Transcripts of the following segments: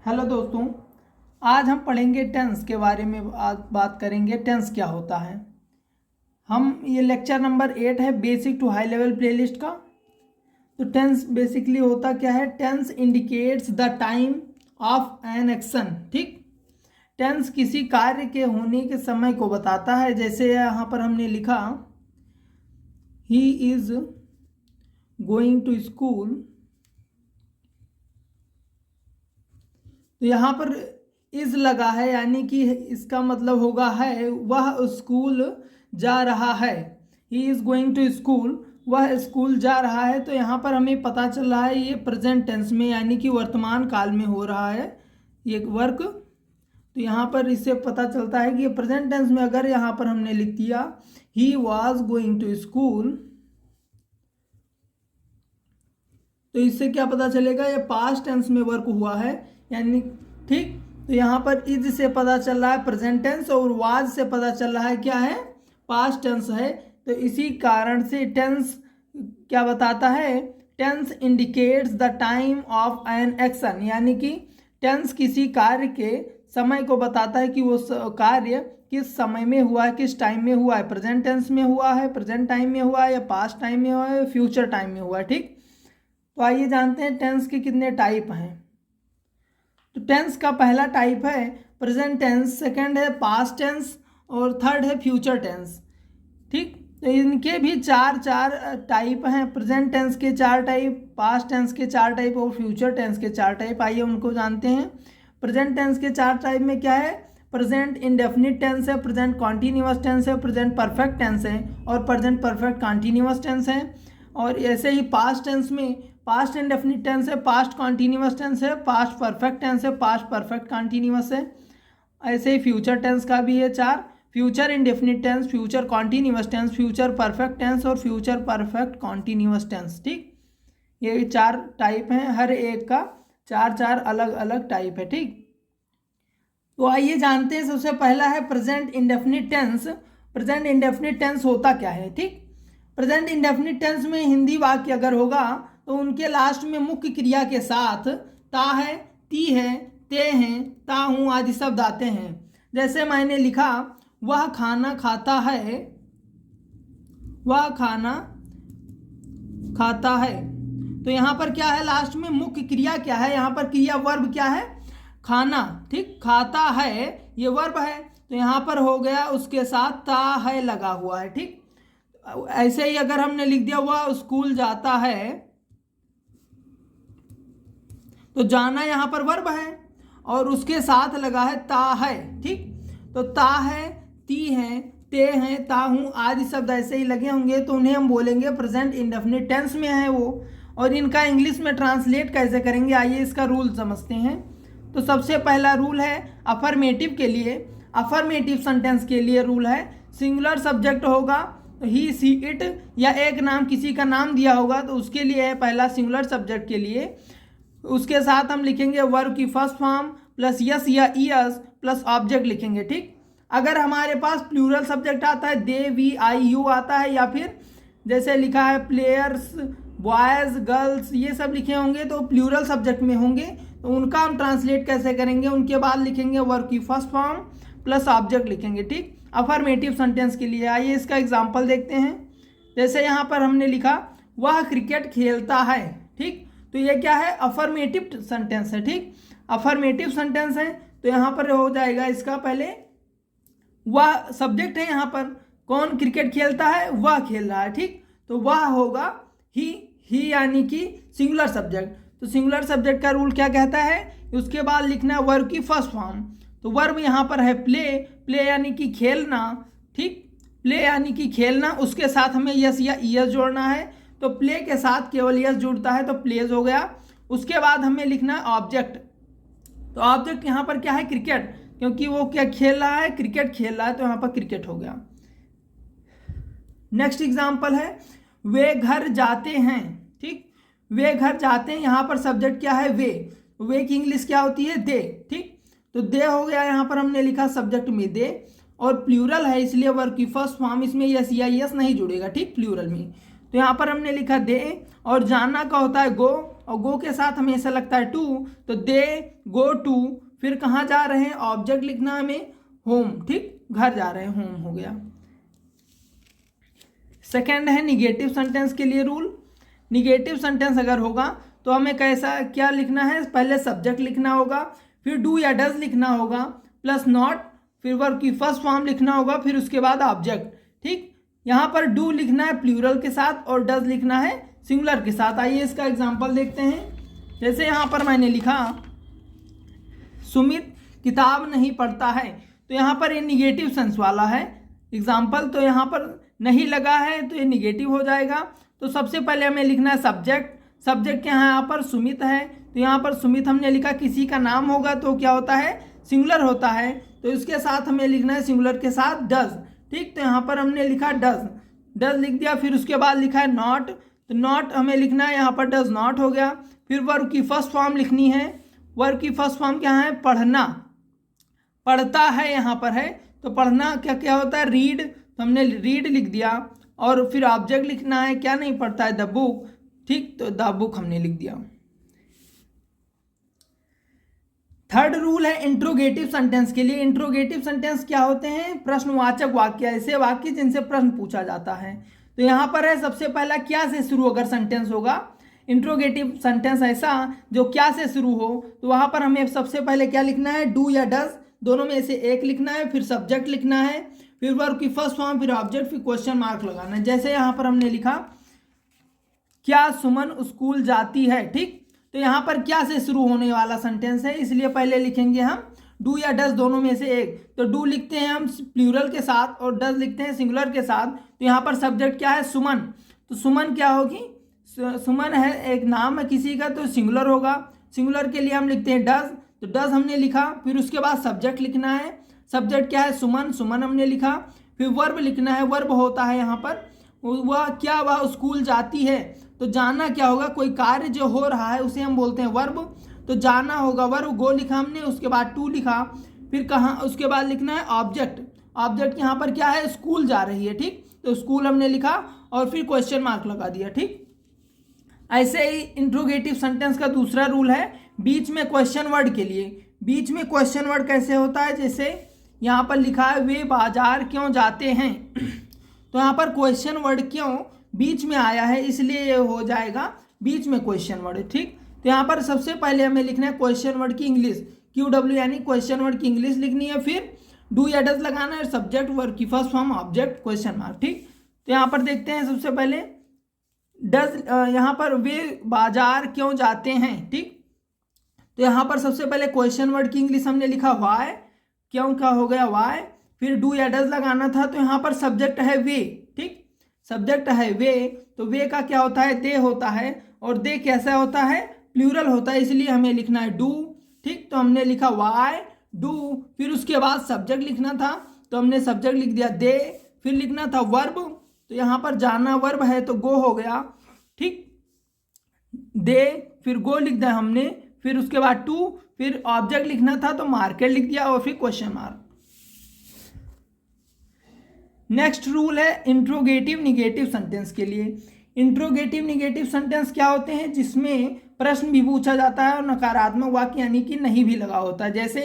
Hello दोस्तों, आज हम पढ़ेंगे टेंस के बारे में। आज बात करेंगे टेंस क्या होता है। ये लेक्चर नंबर 8 है, basic to high level playlist का। तो टेंस बेसिकली होता क्या है? Tense indicates the time of an action. ठीक, टेंस किसी कार्य के होने के समय को बताता है। जैसे यहाँ पर हमने लिखा he is going to school, तो यहाँ पर इज लगा है, यानी कि इसका मतलब होगा है वह स्कूल जा रहा है। He is going to school, वह स्कूल जा रहा है। तो यहाँ पर हमें पता चल रहा है ये प्रेजेंट टेंस में, यानी कि वर्तमान काल में हो रहा है ये वर्क। तो यहाँ पर इससे पता चलता है कि ये प्रेजेंट टेंस में अगर यहाँ पर हमने लिख दिया he was going to school, तो इससे क्या पता चलेगा? ये पास्ट टेंस में वर्क हुआ है, यानी ठीक। तो यहाँ पर इज से पता चल रहा है प्रेजेंट टेंस, और वाज से पता चल रहा है क्या है? पास्ट टेंस है। तो इसी कारण से टेंस क्या बताता है? Tense indicates the time of an action, यानी कि टेंस किसी कार्य के समय को बताता है कि वो कार्य किस समय में हुआ है, किस टाइम में हुआ है। प्रेजेंट टेंस में हुआ है, प्रेजेंट टाइम में हुआ है, या पास्ट टाइम में हुआ है, फ्यूचर टाइम में हुआ है। ठीक, तो आइए जानते हैं टेंस के कितने टाइप हैं। तो टेंस का पहला टाइप है प्रेजेंट टेंस, सेकंड है पास्ट टेंस, और थर्ड है फ्यूचर टेंस। ठीक, तो इनके भी चार टाइप हैं। प्रेजेंट टेंस के 4 टाइप, पास्ट टेंस के 4 टाइप, और फ्यूचर टेंस के 4 टाइप। आइए उनको जानते हैं। प्रेजेंट टेंस के 4 टाइप में क्या है? प्रेजेंट इंडेफिनिट टेंस है, प्रेजेंट कॉन्टिन्यूअस टेंस है, प्रेजेंट परफेक्ट टेंस है, और प्रेजेंट परफेक्ट कॉन्टिन्यूअस टेंस है। और ऐसे ही पास्ट टेंस में पास्ट इंडेफिनिट टेंस है, पास्ट कॉन्टिन्यूअस टेंस है, पास्ट परफेक्ट टेंस है, पास्ट परफेक्ट कॉन्टिन्यूअस है। ऐसे ही फ्यूचर टेंस का भी है 4, future indefinite tense, future continuous tense, future perfect tense, और फ्यूचर परफेक्ट कॉन्टिन्यूअस टेंस। ठीक, ये 4 टाइप हैं, हर एक का 4 अलग अलग टाइप है। ठीक, तो आइए जानते हैं। सबसे पहला है present indefinite tense. Present indefinite tense होता क्या है? ठीक, प्रेजेंट इंडेफिनिट टेंस में हिंदी वाक्य अगर होगा तो उनके लास्ट में मुख्य क्रिया के साथ ता है, ती है, ते हैं, ता हूं आदि शब्द आते हैं। जैसे मैंने लिखा वह खाना खाता है, वह खाना खाता है। तो यहाँ पर क्या है? लास्ट में मुख्य क्रिया क्या है? यहाँ पर क्रिया वर्ब क्या है? खाना। ठीक, खाता है ये वर्ब है, तो यहाँ पर हो गया उसके साथ ता है लगा हुआ है। ठीक, ऐसे ही अगर हमने लिख दिया वह स्कूल जाता है, तो जाना यहाँ पर वर्ब है और उसके साथ लगा है ता है। ठीक, तो ता है, ती है, ते हैं, ता हूं आदि शब्द ऐसे ही लगे होंगे, तो उन्हें हम बोलेंगे प्रेजेंट इंडेफिनिट टेंस में है वो। और इनका इंग्लिश में ट्रांसलेट कैसे करेंगे, आइए इसका रूल समझते हैं। तो सबसे पहला रूल है अफर्मेटिव के लिए, अफर्मेटिव सेंटेंस के लिए रूल है सिंगुलर सब्जेक्ट होगा तो ही, सी, इट, या एक नाम किसी का नाम दिया होगा तो उसके लिए है पहला सिंगुलर सब्जेक्ट के लिए। उसके साथ हम लिखेंगे वर्ब की फर्स्ट फॉर्म प्लस यस या ईएस प्लस ऑब्जेक्ट लिखेंगे। ठीक, अगर हमारे पास प्लूरल सब्जेक्ट आता है, दे, वी, आई, यू आता है, या फिर जैसे लिखा है प्लेयर्स, बॉयज, गर्ल्स, ये सब लिखे होंगे तो प्लूरल सब्जेक्ट में होंगे। तो उनका हम ट्रांसलेट कैसे करेंगे? उनके बाद लिखेंगे वर्ब की फर्स्ट फॉर्म प्लस ऑब्जेक्ट लिखेंगे। ठीक, अफर्मेटिव सेंटेंस के लिए आइए इसका एग्जाम्पल देखते हैं। जैसे यहाँ पर हमने लिखा वह क्रिकेट खेलता है। ठीक, तो ये क्या है? अफर्मेटिव सेंटेंस है। ठीक, अफर्मेटिव सेंटेंस है, तो यहाँ पर हो जाएगा इसका पहले वह सब्जेक्ट है, यहाँ पर कौन क्रिकेट खेलता है? वह खेल रहा है। ठीक, तो वह होगा ही यानी कि सिंगुलर सब्जेक्ट। तो सिंगुलर सब्जेक्ट का रूल क्या कहता है? उसके बाद लिखना है वर्ब की फर्स्ट फॉर्म। तो वर्ब यहाँ पर है प्ले, प्ले यानी कि खेलना। ठीक, प्ले यानी कि खेलना, उसके साथ हमें यस या ईएस जोड़ना है। तो प्ले के साथ केवल यस जुड़ता है तो प्लेज हो गया। उसके बाद हमें लिखना है ऑब्जेक्ट। तो ऑब्जेक्ट यहाँ पर क्या है? क्रिकेट, क्योंकि वो क्या खेल रहा है? क्रिकेट खेल रहा है, तो यहाँ पर क्रिकेट हो गया। नेक्स्ट एग्जाम्पल है वे घर जाते हैं। ठीक, वे घर जाते हैं, यहाँ पर सब्जेक्ट क्या है? वे की इंग्लिश क्या होती है? दे। ठीक, तो दे हो गया, यहाँ पर हमने लिखा सब्जेक्ट में दे, और प्लूरल है इसलिए वर्ब की फर्स्ट फॉर्म, इसमें यस या यस नहीं जुड़ेगा। ठीक, प्लूरल में, तो यहाँ पर हमने लिखा दे। और जाना का होता है गो, और गो के साथ हमेशा लगता है टू, तो दे गो टू, फिर कहाँ जा रहे हैं, ऑब्जेक्ट लिखना है हमें होम, ठीक, घर जा रहे हैं, होम हो गया। सेकेंड है निगेटिव सेंटेंस के लिए रूल। निगेटिव सेंटेंस अगर होगा तो हमें कैसा क्या लिखना है, पहले सब्जेक्ट लिखना होगा, फिर डू या डज लिखना होगा, प्लस नॉट, फिर वर्ब की फर्स्ट फॉर्म लिखना होगा, फिर उसके बाद ऑब्जेक्ट, ठीक। यहाँ पर डू लिखना है प्लूरल के साथ और डज लिखना है सिंगुलर के साथ। आइए इसका एग्जांपल देखते हैं। जैसे यहाँ पर मैंने लिखा सुमित किताब नहीं पढ़ता है, तो यहाँ पर ये निगेटिव सेंस वाला है एग्जाम्पल, तो यहाँ पर नहीं लगा है तो ये निगेटिव हो जाएगा। तो सबसे पहले हमें लिखना है सब्जेक्ट। सब्जेक्ट क्या है, यहाँ पर सुमित है, तो यहाँ पर सुमित हमने लिखा, किसी का नाम होगा तो क्या होता है, सिंगुलर होता है, तो इसके साथ हमें लिखना है सिंगुलर के साथ डज, ठीक। तो यहाँ पर हमने लिखा डज, डज लिख दिया, फिर उसके बाद लिखा है नॉट, तो नॉट हमें लिखना है, यहाँ पर डज नॉट हो गया। फिर वर्ब की फर्स्ट फॉर्म लिखनी है, वर्ब की फर्स्ट फॉर्म क्या है, पढ़ना, पढ़ता है यहाँ पर है, तो पढ़ना क्या क्या होता है, रीड, तो हमने रीड लिख दिया। और फिर ऑब्जेक्ट लिखना है, क्या नहीं पढ़ता है, द बुक, ठीक, तो द बुक हमने लिख दिया। थर्ड रूल है इंट्रोगेटिव सेंटेंस के लिए। इंट्रोगेटिव सेंटेंस क्या होते हैं, प्रश्नवाचक वाक्य, ऐसे वाक्य जिनसे प्रश्न पूछा जाता है। तो यहाँ पर है सबसे पहला क्या से शुरू अगर सेंटेंस होगा, इंट्रोगेटिव सेंटेंस ऐसा जो क्या से शुरू हो, तो वहाँ पर हमें सबसे पहले क्या लिखना है, डू या डज, दोनों में से एक लिखना है, फिर सब्जेक्ट लिखना है, फिर वर्ब की फर्स्ट फॉर्म, फिर ऑब्जेक्ट, फिर क्वेश्चन मार्क लगाना है। जैसे यहाँ पर हमने लिखा क्या सुमन स्कूल जाती है, ठीक, तो यहाँ पर क्या से शुरू होने वाला सेंटेंस है, इसलिए पहले लिखेंगे हम डू या डज, दोनों में से एक। तो डू लिखते हैं हम प्लूरल के साथ और डज लिखते हैं सिंगुलर के साथ। तो यहाँ पर सब्जेक्ट क्या है, सुमन, तो सुमन क्या होगी, सुमन है एक नाम है किसी का, तो सिंगुलर होगा, सिंगुलर के लिए हम लिखते हैं डज, तो डज हमने लिखा। फिर उसके बाद सब्जेक्ट लिखना है, सब्जेक्ट क्या है, सुमन, सुमन हमने लिखा। फिर वर्ब लिखना है, वर्ब होता है यहाँ पर वह क्या, वह स्कूल जाती है, तो जाना क्या होगा, कोई कार्य जो हो रहा है उसे हम बोलते हैं वर्ब, तो जाना होगा वर्ब, गो लिखा हमने, उसके बाद टू लिखा, फिर कहाँ उसके बाद लिखना है ऑब्जेक्ट, ऑब्जेक्ट यहाँ पर क्या है, स्कूल जा रही है, ठीक, तो स्कूल हमने लिखा और फिर क्वेश्चन मार्क लगा दिया, ठीक। ऐसे ही इंट्रोगेटिव सेंटेंस का दूसरा रूल है बीच में क्वेश्चन वर्ड के लिए। बीच में क्वेश्चन वर्ड कैसे होता है, जैसे यहाँ पर लिखा है वे बाजार क्यों जाते हैं, तो यहाँ पर क्वेश्चन वर्ड क्यों बीच में आया है, इसलिए ये हो जाएगा बीच में क्वेश्चन वर्ड, ठीक। तो यहाँ पर सबसे पहले हमें लिखना है क्वेश्चन वर्ड की इंग्लिश, QW यानी क्वेश्चन वर्ड की इंग्लिश लिखनी है, फिर डू या डज लगाना है, सब्जेक्ट, वर्ब की first form, object, question mark, ठीक। तो यहाँ पर देखते हैं सबसे पहले डज, यहाँ पर वे बाजार क्यों जाते हैं, ठीक। तो यहाँ पर सबसे पहले क्वेश्चन वर्ड की इंग्लिश हमने लिखा वाई, क्यों का हो गया वाई, फिर डू या डज लगाना था, तो यहाँ पर सब्जेक्ट है वे, ठीक, सब्जेक्ट है वे, तो वे का क्या होता है, दे होता है, और दे कैसा होता है, प्लूरल होता है, इसलिए हमें लिखना है डू, ठीक। तो हमने लिखा वाई डू, फिर उसके बाद सब्जेक्ट लिखना था, तो हमने सब्जेक्ट लिख दिया दे, फिर लिखना था वर्ब, तो यहाँ पर जाना वर्ब है तो गो हो गया, ठीक, दे, फिर गो लिख दिया हमने, फिर उसके बाद टू, फिर ऑब्जेक्ट लिखना था तो मार्केट लिख दिया और फिर क्वेश्चन मार्क। नेक्स्ट रूल है इंट्रोगेटिव निगेटिव सेंटेंस के लिए। इंट्रोगेटिव निगेटिव सेंटेंस क्या होते हैं, जिसमें प्रश्न भी पूछा जाता है और नकारात्मक वाक्य यानी कि नहीं भी लगा होता है। जैसे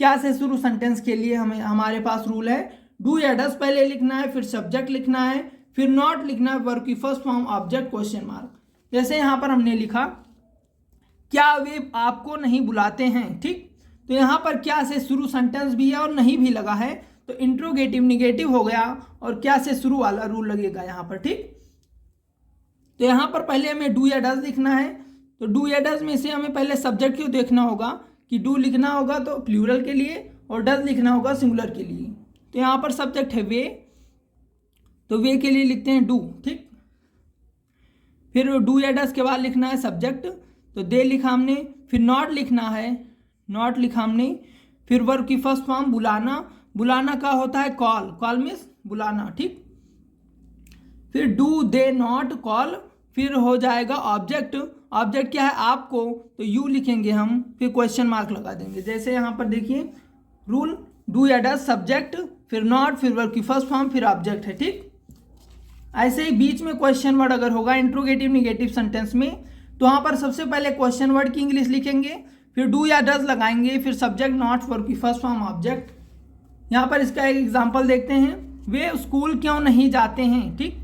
क्या से शुरू सेंटेंस के लिए हमारे पास रूल है डू या डज पहले लिखना है, फिर सब्जेक्ट लिखना है, फिर नॉट लिखना है, वर्ब की first form, object, question mark. जैसे यहाँ पर हमने लिखा क्या वे आपको नहीं बुलाते हैं, ठीक, तो यहाँ पर क्या से शुरू सेंटेंस भी है और नहीं भी लगा है, तो इंट्रोगेटिव निगेटिव हो गया और क्या से शुरू वाला रूल लगेगा यहाँ पर, ठीक। तो यहाँ पर पहले हमें डू या डज लिखना है, तो डू या डज में से हमें पहले सब्जेक्ट क्यों देखना होगा कि डू लिखना होगा तो प्लूरल के लिए और डज लिखना होगा सिंगुलर के लिए। तो यहाँ पर सब्जेक्ट है वे, तो वे के लिए लिखते हैं डू, ठीक। फिर डू या डज के बाद लिखना है सब्जेक्ट, तो दे लिखा हमने, फिर नॉट लिखना है, नॉट लिखा हमने, फिर वर्ब की फर्स्ट फॉर्म बुलाना, बुलाना का होता है कॉल, कॉल मीन्स बुलाना, ठीक। फिर डू दे नॉट कॉल, फिर हो जाएगा ऑब्जेक्ट, ऑब्जेक्ट क्या है आपको, तो यू लिखेंगे हम, फिर क्वेश्चन मार्क लगा देंगे। जैसे यहाँ पर देखिए रूल डू या डज सब्जेक्ट, फिर नॉट, फिर वर्ब की फर्स्ट फॉर्म, फिर ऑब्जेक्ट है, ठीक। ऐसे ही बीच में क्वेश्चन वर्ड अगर होगा इंट्रोगेटिव निगेटिव सेंटेंस में तो वहाँ पर सबसे पहले क्वेश्चन वर्ड की इंग्लिश लिखेंगे, फिर डू या डज लगाएंगे, फिर सब्जेक्ट नॉट वर्ब की फर्स्ट फॉर्म ऑब्जेक्ट। यहाँ पर इसका एक एग्जाम्पल देखते हैं, वे स्कूल क्यों नहीं जाते हैं। ठीक,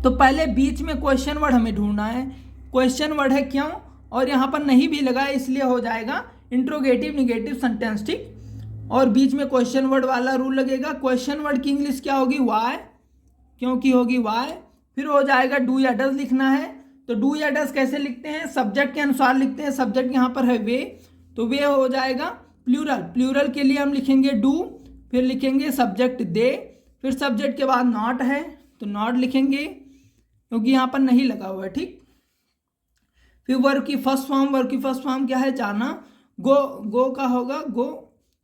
तो पहले बीच में क्वेश्चन वर्ड हमें ढूंढना है। क्वेश्चन वर्ड है क्यों, और यहाँ पर नहीं भी लगा इसलिए हो जाएगा इंट्रोगेटिव निगेटिव सेंटेंस। ठीक, और बीच में क्वेश्चन वर्ड वाला रूल लगेगा। क्वेश्चन वर्ड की इंग्लिश क्या होगी, वाई, क्योंकि होगी वाई। फिर हो जाएगा डू या डज लिखना है, तो डू या डज कैसे लिखते हैं, सब्जेक्ट के अनुसार लिखते हैं। सब्जेक्ट यहाँ पर है वे, तो वे हो जाएगा प्लूरल। प्लूरल के लिए हम लिखेंगे डू, फिर लिखेंगे सब्जेक्ट दे, फिर सब्जेक्ट के बाद नॉट है तो नॉट लिखेंगे क्योंकि यहाँ पर नहीं लगा हुआ है। ठीक, फिर वर्ब की फर्स्ट फॉर्म, वर्ब की फर्स्ट फॉर्म क्या है, जाना। गो, गो का होगा गो।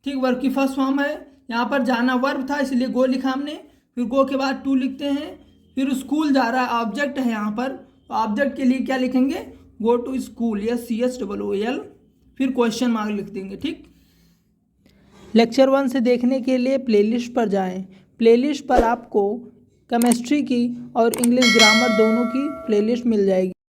ठीक, वर्ब की फर्स्ट फॉर्म है, यहाँ पर जाना वर्ब था इसलिए गो लिखा हमने। फिर गो के बाद टू लिखते हैं, फिर स्कूल जा रहा है, ऑब्जेक्ट है यहाँ पर, तो ऑब्जेक्ट के लिए क्या लिखेंगे, गो टू स्कूल, या CHOOL, फिर क्वेश्चन मार्क लिख देंगे। ठीक, लेक्चर 1 से देखने के लिए प्लेलिस्ट पर जाएं। प्लेलिस्ट पर आपको केमिस्ट्री की और इंग्लिश ग्रामर दोनों की प्लेलिस्ट मिल जाएगी।